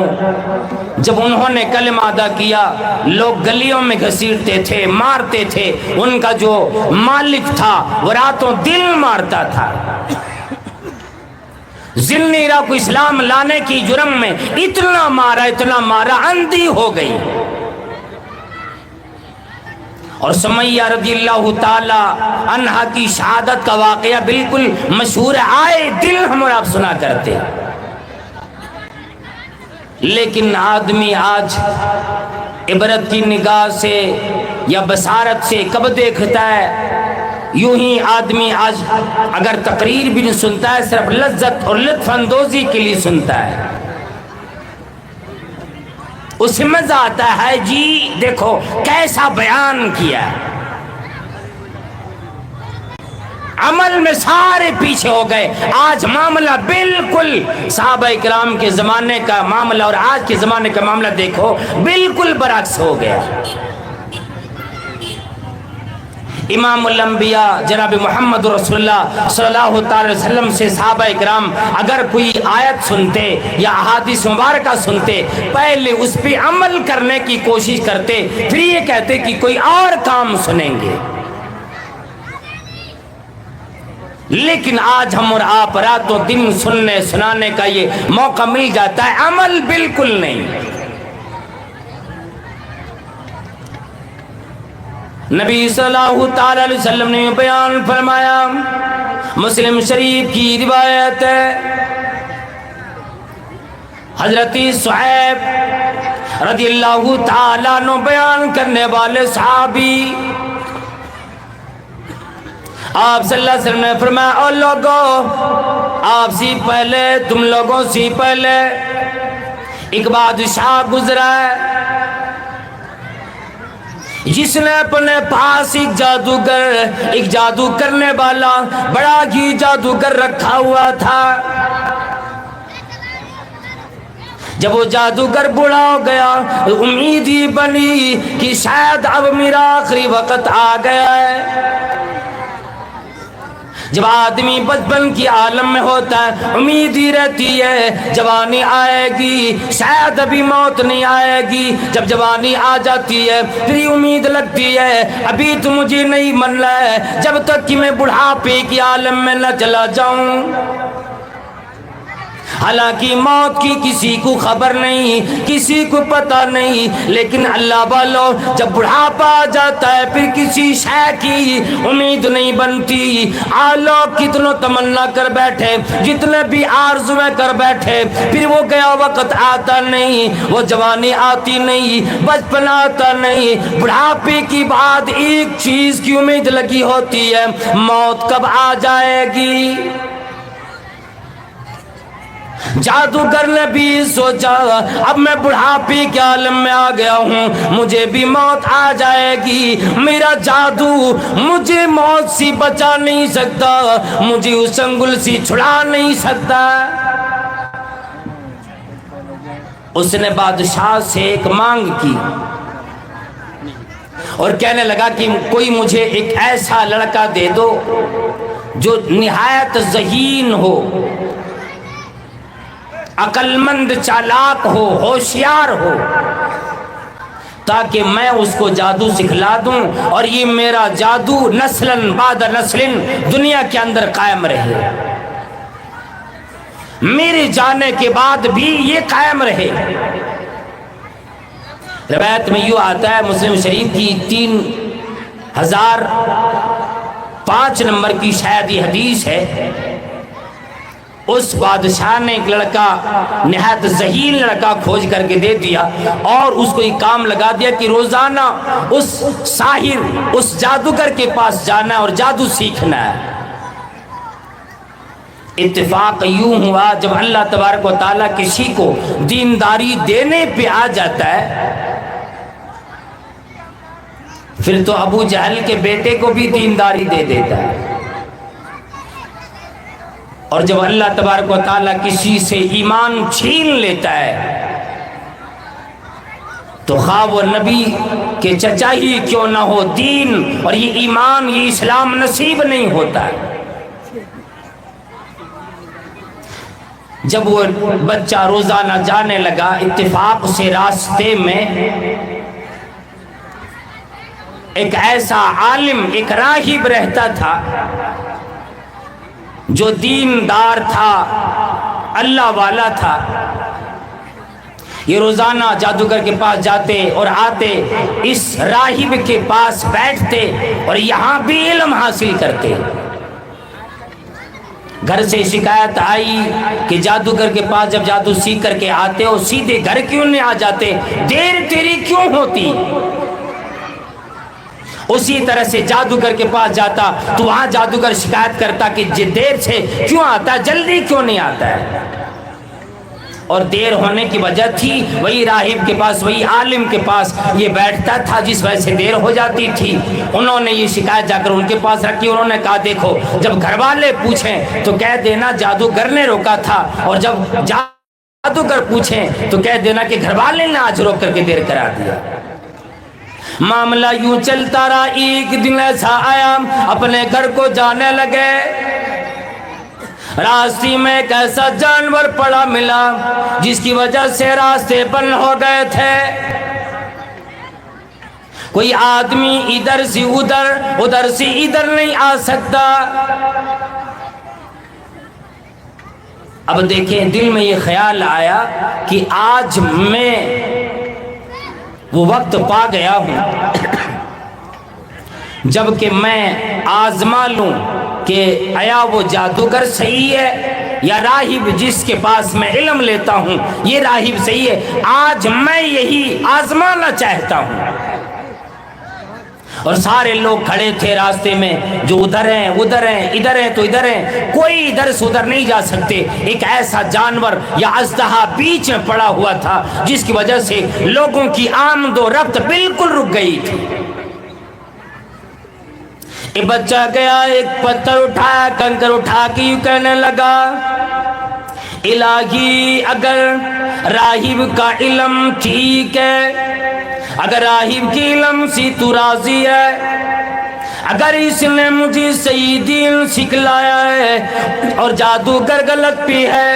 جب انہوں نے کلمہ ادا کیا، لوگ گلیوں میں گھسیٹتے تھے، مارتے تھے۔ ان کا جو مالک تھا وہ راتوں دل مارتا تھا۔ ذنیرہ کو اسلام لانے کی جرم میں اتنا مارا اندھی ہو گئی۔ اور سمیہ رضی اللہ تعالی عنہا کی شہادت کا واقعہ بالکل مشہور ہے، آئے دل ہم اور آپ سنا کرتے۔ لیکن آدمی آج عبرت کی نگاہ سے یا بصارت سے کب دیکھتا ہے؟ یوں ہی آدمی آج اگر تقریر بھی نہیں سنتا ہے، صرف لذت اور لطف اندوزی کے لیے سنتا ہے، اسے مزہ آتا ہے، جی دیکھو کیسا بیان کیا۔ عمل میں سارے پیچھے ہو گئے۔ آج معاملہ بالکل صحابہ کرام کے زمانے کا معاملہ اور آج کے زمانے کا معاملہ دیکھو، بالکل برعکس ہو گیا۔ امام الانبیاء جناب محمد رسول اللہ صلی اللہ تعالی وسلم سے صحابہ کرام اگر کوئی آیت سنتے یا احادیث مبارکہ سنتے، پہلے اس پہ عمل کرنے کی کوشش کرتے، پھر یہ کہتے کہ کوئی اور کام سنیں گے۔ لیکن آج ہم اور آپ راتوں دن سننے سنانے کا یہ موقع مل جاتا ہے، عمل بالکل نہیں۔ نبی صلی اللہ تعالی علیہ وسلم نے بیان فرمایا، مسلم شریف کی روایت ہے، حضرت صہیب رضی اللہ تعالی عنہ بیان کرنے والے صحابی، آپ صلی اللہ علیہ وسلم نے فرمایا، او لوگوں، آپ سے پہلے، تم لوگوں سے پہلے ایک بادشاہ گزرا ہے جس نے اپنے پاس ایک جادوگر، ایک جادو کرنے والا بڑا ہی جادوگر رکھا ہوا تھا۔ جب وہ جادوگر بوڑھا ہو گیا، امید ہی بنی کہ شاید اب میرا آخری وقت آ گیا ہے۔ جب آدمی بچپن کی عالم میں ہوتا ہے، امید ہی رہتی ہے جوانی آئے گی، شاید ابھی موت نہیں آئے گی۔ جب جوانی آ جاتی ہے پھر امید لگتی ہے ابھی تو مجھے نہیں مرنا ہے، جب تک کہ میں بڑھاپے کی عالم میں نہ چلا جاؤں۔ حالانکہ موت کی کسی کو خبر نہیں، کسی کو پتہ نہیں، لیکن اللہ والو جب بڑھاپا آ جاتا ہے پھر کسی شے کی امید نہیں بنتی۔ لوگ کتنوں تمنا کر بیٹھے، جتنے بھی آرزویں کر بیٹھے، پھر وہ گیا وقت آتا نہیں، وہ جوانی آتی نہیں، بچپن آتا نہیں، بڑھاپے کی بعد ایک چیز کی امید لگی ہوتی ہے، موت کب آ جائے گی۔ جادوگر نے بھی سوچا اب میں بڑھاپے کے عالم میں آ گیا ہوں، مجھے بھی موت آ جائے گی، میرا جادو مجھے موت سے بچا نہیں سکتا، مجھے اس انگل سے چھڑا نہیں سکتا۔ اس نے بادشاہ سے ایک مانگ کی اور کہنے لگا کہ کوئی مجھے ایک ایسا لڑکا دے دو جو نہایت ذہین ہو، عقل مند، چالاک ہو، ہوشیار ہو، تاکہ میں اس کو جادو سکھلا دوں اور یہ میرا جادو نسلاً بعد نسلاً دنیا کے اندر قائم رہے، میرے جانے کے بعد بھی یہ قائم رہے۔ روایت میں یوں آتا ہے، مسلم شریف کی 3005 نمبر کی شاید یہ حدیث ہے، اس بادشاہ نے ایک لڑکا، نہایت ذہین لڑکا کھوج کر کے دے دیا اور اس کو ایک کام لگا دیا کہ روزانہ اس ساحر، اس جادوگر کے پاس جانا اور جادو سیکھنا ہے۔ اتفاق یوں ہوا جب اللہ تبارک و تعالیٰ کسی کو دینداری دینے پہ آ جاتا ہے، پھر تو ابو جہل کے بیٹے کو بھی دینداری دے دیتا ہے۔ اور جب اللہ تبارک و تعالیٰ کسی سے ایمان چھین لیتا ہے تو خواہ وہ نبی کے چچا ہی کیوں نہ ہو، دین اور یہ ایمان، یہ اسلام نصیب نہیں ہوتا ہے۔ جب وہ بچہ روزانہ جانے لگا، اتفاق سے راستے میں ایک ایسا عالم، ایک راہب رہتا تھا جو دیندار تھا، اللہ والا تھا۔ یہ روزانہ جادوگر کے پاس جاتے اور آتے، اس راہب کے پاس بیٹھتے اور یہاں بھی علم حاصل کرتے۔ گھر سے شکایت آئی کہ جادوگر کے پاس جب جادو سیکھ کر کے آتے اور سیدھے گھر کیوں نہیں آ جاتے، دیر تیری کیوں ہوتی؟ اسی طرح سے جادوگر کے پاس جاتا تو وہاں جادوگر شکایت کرتا کہ دیر سے کیوں آتا ہے، جلدی کیوں نہیں آتا ہے؟ اور دیر ہونے کی وجہ تھی وہی راہب کے پاس، وہی عالم کے پاس یہ بیٹھتا تھا جس وجہ سے دیر ہو جاتی تھی۔ انہوں نے یہ شکایت جا کر ان کے پاس رکھی، انہوں نے کہا دیکھو جب گھر والے پوچھیں تو کہہ دینا جادوگر نے روکا تھا، اور جب جادوگر پوچھیں تو کہہ دینا کہ گھر والے نے آج روک کر کے دیر کرا دیا۔ معاملہ یوں چلتا رہا، ایک دن ایسا آیا اپنے گھر کو جانے لگے، راستے میں ایک ایسا جانور پڑا ملا جس کی وجہ سے راستے بند ہو گئے تھے۔ کوئی آدمی ادھر سے ادھر، ادھر سے ادھر نہیں آ سکتا۔ اب دیکھیں دل میں یہ خیال آیا کہ آج میں وہ وقت پا گیا ہوں جب کہ میں آزما لوں کہ آیا وہ جادوگر صحیح ہے یا راہب جس کے پاس میں علم لیتا ہوں یہ راہب صحیح ہے۔ آج میں یہی آزمانا چاہتا ہوں۔ اور سارے لوگ کھڑے تھے راستے میں، جو ادھر ہیں ادھر ہیں، ادھر ہیں تو ادھر ہیں، کوئی ادھر سے ادھر نہیں جا سکتے۔ ایک ایسا جانور یا اژدہا بیچ میں پڑا ہوا تھا جس کی وجہ سے لوگوں کی آمد و رفت بالکل رک گئی تھی۔ ایک بچہ گیا، ایک پتھر اٹھایا، کنکر اٹھا کے یوں کہنے لگا الہی اگر راہب کا علم ٹھیک ہے، اگر راہب کی علم سے تو راضی ہے، اگر اس نے مجھے صحیح دین سکھلایا ہے اور جادوگر غلط بھی ہے،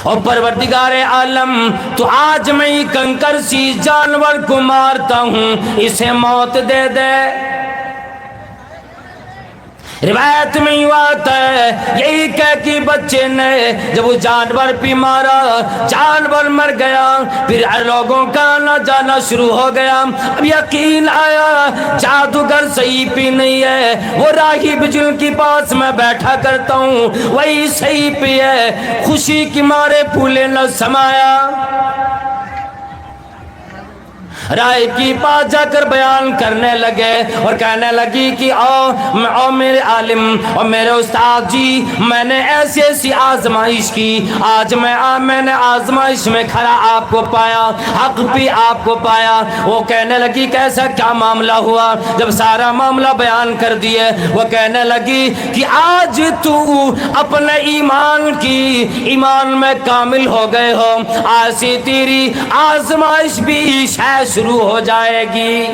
اور پروردگار عالم تو آج میں یہ کنکر سی جانور کو مارتا ہوں، اسے موت دے دے۔ روایت میں یوں آتا ہے یہی کہہ کہ بچے نے جب وہ جانور پہ مارا، جانور مر گیا، پھر لوگوں کا آنا جانا شروع ہو گیا۔ اب یقین آیا جادوگر صحیح پہ نہیں ہے، وہ راہب جن کے پاس میں بیٹھا کرتا ہوں وہی صحیح پہ ہے۔ خوشی کی مارے پھولے نہ سمایا، رائے کی پاس جا کر بیان کرنے لگے اور کہنے لگی کہ او میرے عالم اور میرے استاد جی، میں نے ایسی ایسی آزمائش کی، آج میں نے آزمائش میں کھڑا آپ کو پایا، حق بھی آپ کو پایا۔ وہ کہنے لگی کیسا کیا معاملہ ہوا؟ جب سارا معاملہ بیان کر دیے وہ کہنے لگی کہ آج تو اپنے ایمان میں کامل ہو گئے ہو، آج سے تیری آزمائش بھی شاید شروع ہو جائے گی۔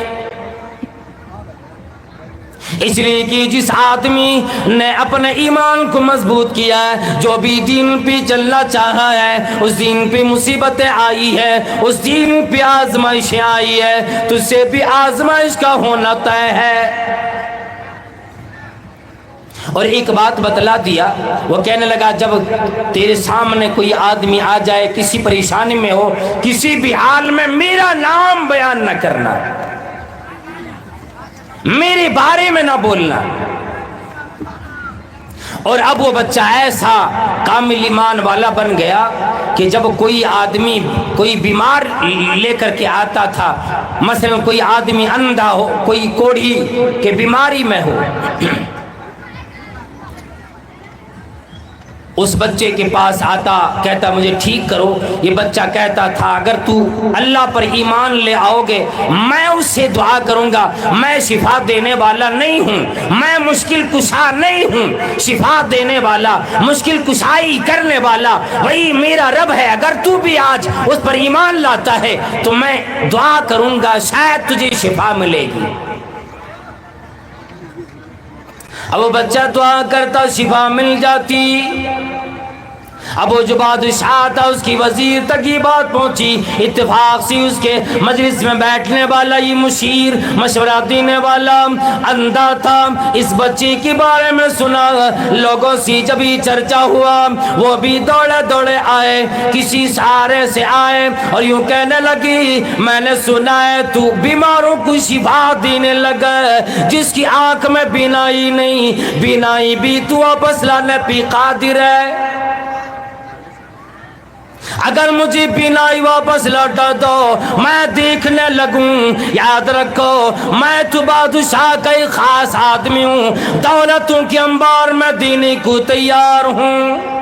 اس لیے کہ جس آدمی نے اپنے ایمان کو مضبوط کیا ہے، جو بھی دین پہ چلنا چاہا ہے، اس دین پہ مصیبتیں آئی ہے، اس دین پہ آزمائشیں آئی ہے، تو سے بھی آزمائش کا ہونا طے ہے۔ اور ایک بات بتلا دیا، وہ کہنے لگا جب تیرے سامنے کوئی آدمی آ جائے کسی پریشانی میں ہو، کسی بھی حال میں میرا نام بیان نہ کرنا، میرے بارے میں نہ بولنا۔ اور اب وہ بچہ ایسا کامل ایمان والا بن گیا کہ جب کوئی آدمی کوئی بیمار لے کر کے آتا تھا، مثلا کوئی آدمی اندھا ہو، کوئی کوڑھی کے بیماری میں ہو، اس بچے کے پاس آتا، کہتا مجھے ٹھیک کرو۔ یہ بچہ کہتا تھا اگر تو اللہ پر ایمان لے آؤ گے میں اس سے دعا کروں گا، میں شفا دینے والا نہیں ہوں، میں مشکل کشا نہیں ہوں، شفا دینے والا، مشکل کشائی کرنے والا وہی میرا رب ہے۔ اگر تو بھی آج اس پر ایمان لاتا ہے تو میں دعا کروں گا، شاید تجھے شفا ملے گی۔ اب وہ بچہ دعا کرتا، شفا مل جاتی۔ اب وہ جو بادشاہ تھا اس کی وزیر تک یہ بات پہنچی، اتفاق سے اس کے مجلس میں بیٹھنے والا یہ مشیر، مشورہ دینے والا اندھا تھا، اس بچے کے بارے میں سنا، لوگوں سے جب یہ چرچا ہوا وہ بھی دوڑے دوڑے آئے، کسی سہارے سے آئے اور یوں کہنے لگی میں نے سنا ہے تو بیماروں کو شفا دینے لگا، جس کی آنکھ میں بینائی نہیں بینائی بھی تو واپس لانے پہ قادر ہے، اگر مجھے بینائی واپس لوٹا دو میں دیکھنے لگوں، یاد رکھو میں تو بادشاہ کا ایک خاص آدمی ہوں، دولتوں کے انبار میں دینے کو تیار ہوں۔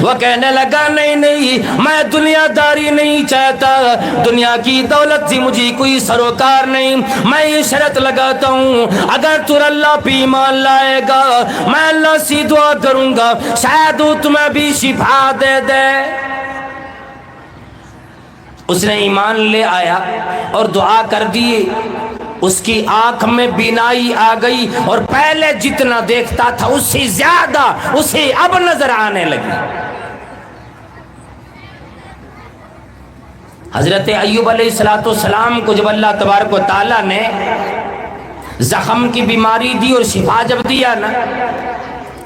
وہ کہنے لگا نہیں نہیں میں دنیا داری نہیں چاہتا، دنیا کی دولت سے مجھے کوئی سروکار نہیں، میں یہ شرط لگاتا ہوں اگر تو اللہ پہ ایمان لائے گا میں اللہ سے دعا کروں گا شاید وہ تمہیں بھی شفا دے دے۔ اس نے ایمان لے آیا اور دعا کر دی، اس کی آنکھ میں بینائی آ گئی اور پہلے جتنا دیکھتا تھا اس سے زیادہ اسے اب نظر آنے لگی۔ حضرت ایوب علیہ السلام کو جب اللہ تبارک و تعالیٰ نے زخم کی بیماری دی اور شفا جب دیا نا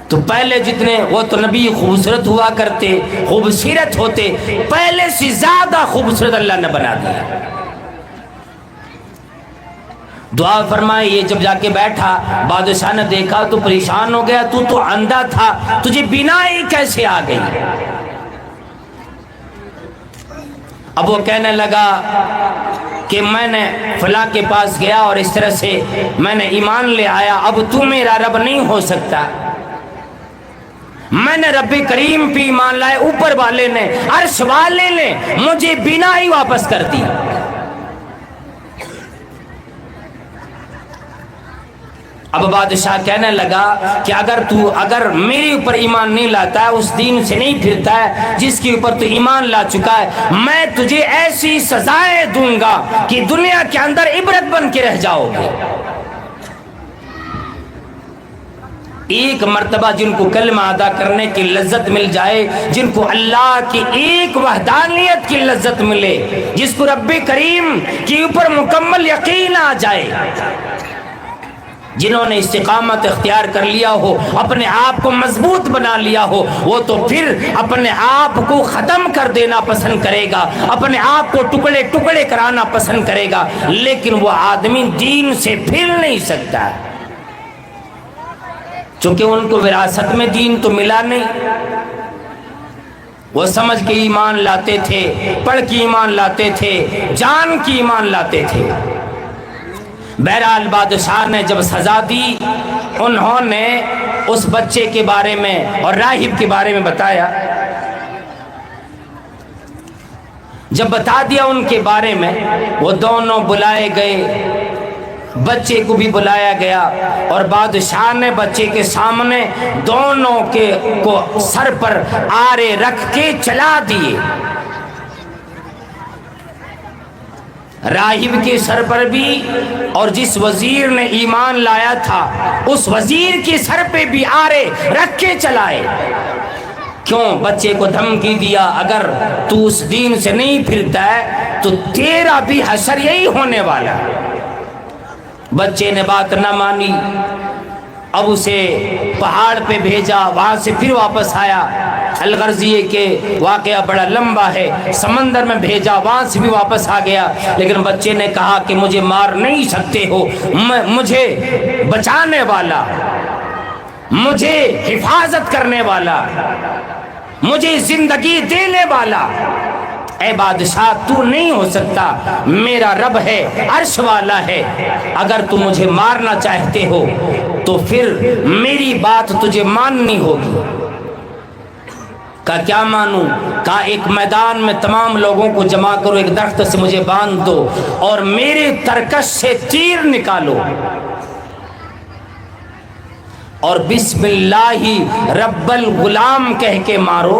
تو پہلے جتنے وہ تو نبی خوبصورت ہوا کرتے خوبصورت ہوتے، پہلے سے زیادہ خوبصورت اللہ نے بنا دیا۔ دعا فرمائے، یہ جب جا کے بیٹھا بادشاہ نے دیکھا تو پریشان ہو گیا، تو اندھا تھا تجھے بینائی کیسے آ گئی؟ اب وہ کہنے لگا کہ میں نے فلاں کے پاس گیا اور اس طرح سے میں نے ایمان لے آیا، اب تو میرا رب نہیں ہو سکتا، میں نے رب کریم پہ ایمان لائے، اوپر والے نے عرش والے نے مجھے بینائی واپس کر دی۔ اب بادشاہ کہنے لگا کہ اگر میرے اوپر ایمان نہیں لاتا ہے، اس دین سے نہیں پھرتا ہے جس کے اوپر تو ایمان لا چکا ہے، میں تجھے ایسی سزائیں دوں گا کہ دنیا کے اندر عبرت بن کے رہ جاؤ گے۔ ایک مرتبہ جن کو کلمہ ادا کرنے کی لذت مل جائے، جن کو اللہ کی ایک وحدانیت کی لذت ملے، جس کو رب کریم کے اوپر مکمل یقین آ جائے، جنہوں نے استقامت اختیار کر لیا ہو، اپنے آپ کو مضبوط بنا لیا ہو، وہ تو پھر اپنے آپ کو ختم کر دینا پسند کرے گا، اپنے آپ کو ٹکڑے ٹکڑے کرانا پسند کرے گا، لیکن وہ آدمی دین سے پھر نہیں سکتا چونکہ ان کو وراثت میں دین تو ملا نہیں۔ وہ سمجھ کے ایمان لاتے تھے، پڑھ کے ایمان لاتے تھے، جان کی ایمان لاتے تھے۔ بہرحال بادشاہ نے جب سزا دی، انہوں نے اس بچے کے بارے میں اور راہب کے بارے میں بتایا۔ جب بتا دیا ان کے بارے میں، وہ دونوں بلائے گئے، بچے کو بھی بلایا گیا اور بادشاہ نے بچے کے سامنے دونوں کو سر پر آرے رکھ کے چلا دیے، راہب کے سر پر بھی، اور جس وزیر نے ایمان لایا تھا اس وزیر کے سر پہ بھی آرے رکھ کے چلائے۔ کیوں؟ بچے کو دھمکی دیا اگر تو اس دین سے نہیں پھرتا ہے تو تیرا بھی حشر یہی ہونے والا۔ بچے نے بات نہ مانی، اب اسے پہاڑ پہ بھیجا، وہاں سے پھر واپس آیا، الغرض یہ کہ واقعہ بڑا لمبا ہے، سمندر میں بھیجا، وہاں سے بھی واپس آ گیا، لیکن بچے نے کہا کہ مجھے مار نہیں سکتے ہو، مجھے بچانے والا، مجھے حفاظت کرنے والا، مجھے زندگی دینے والا اے بادشاہ تو نہیں ہو سکتا، میرا رب ہے، عرش والا ہے، اگر تو مجھے مارنا چاہتے ہو تو پھر میری بات تجھے ماننی ہوگی۔ کہا کیا مانوں؟ کہا ایک میدان میں تمام لوگوں کو جمع کرو، ایک درخت سے مجھے باندھ دو اور میرے ترکش سے تیر نکالو اور بسم اللہ رب الغلام کہہ کے مارو،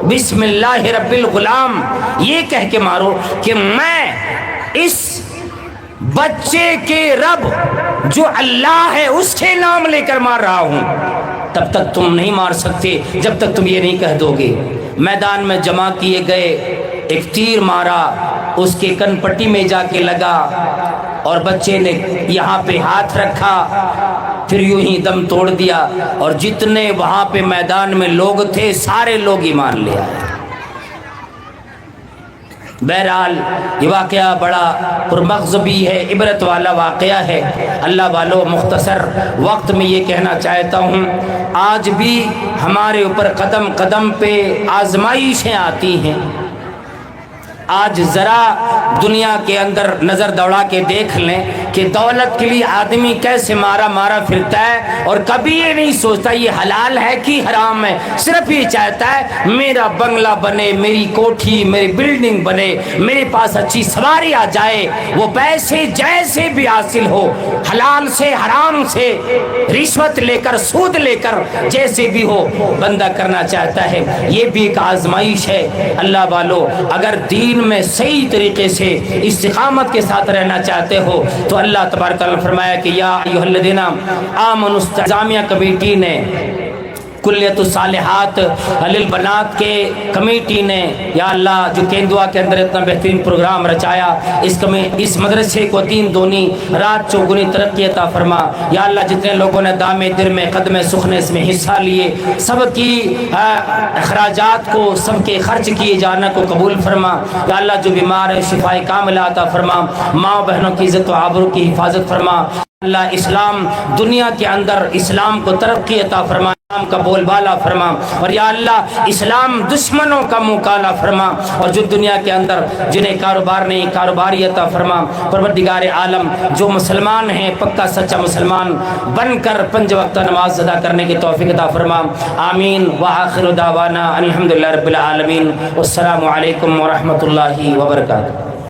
بسم اللہ رب الغلام یہ کہہ کے مارو کہ میں اس بچے کے رب جو اللہ ہے اس کے نام لے کر مار رہا ہوں تب تک تم نہیں مار سکتے جب تک تم یہ نہیں کہہ دو گے۔ میدان میں جمع کیے گئے، ایک تیر مارا، اس کے کن پٹی میں جا کے لگا اور بچے نے یہاں پہ ہاتھ رکھا، پھر یوں ہی دم توڑ دیا، اور جتنے وہاں پہ میدان میں لوگ تھے سارے لوگ ایمان لے آئے۔ بہرحال یہ واقعہ بڑا پرمغز بھی ہے، عبرت والا واقعہ ہے۔ اللہ والو، مختصر وقت میں یہ کہنا چاہتا ہوں، آج بھی ہمارے اوپر قدم قدم پہ آزمائشیں آتی ہیں۔ آج ذرا دنیا کے اندر نظر دوڑا کے دیکھ لیں کہ دولت کے لیے آدمی کیسے مارا مارا پھرتا ہے، اور کبھی یہ نہیں سوچتا یہ حلال ہے کہ حرام ہے، صرف یہ چاہتا ہے میرا بنگلہ بنے، میری کوٹھی، میری بلڈنگ بنے، میرے پاس اچھی سواری آ جائے، وہ پیسے جیسے بھی حاصل ہو، حلال سے حرام سے، رشوت لے کر سود لے کر، جیسے بھی ہو بندہ کرنا چاہتا ہے۔ یہ بھی ایک آزمائش ہے۔ اللہ والو، اگر دین میں صحیح طریقے سے استقامت کے ساتھ رہنا چاہتے ہو تو اللہ تبارک تعالیٰ نے فرمایا کہ یا ایھا الذین آمنوا، جامعہ کمیٹی نے، کلیت الصالحات للبنات کے کمیٹی نے، یا اللہ جو کیندوا کے اندر اتنا بہترین پروگرام رچایا، اس مدرسے کو دین دونی رات چوگنی ترقی عطا فرما۔ یا اللہ جتنے لوگوں نے دامے در میں قدم سخن اس میں حصہ لیے، سب کی اخراجات کو، سب کے خرچ کیے جانا کو قبول فرما۔ یا اللہ جو بیمار ہے شفائے کاملہ عطا فرما، ماں بہنوں کی عزت و آبرو کی حفاظت فرما۔ اللہ اسلام دنیا کے اندر اسلام کو ترقی عطا فرما، اسلام کا بول بالا فرما، اور یا اللہ اسلام دشمنوں کا منہ کالا فرما، اور جو دنیا کے اندر جنہیں کاروبار نہیں کاروباری عطا فرما۔ پروردگار عالم جو مسلمان ہیں پکا سچا مسلمان بن کر 5 وقت نماز ادا کرنے کی توفیق عطا فرما۔ آمین وآخر دعوانا الحمدللہ رب العالمین، والسلام علیکم ورحمۃ اللہ وبرکاتہ۔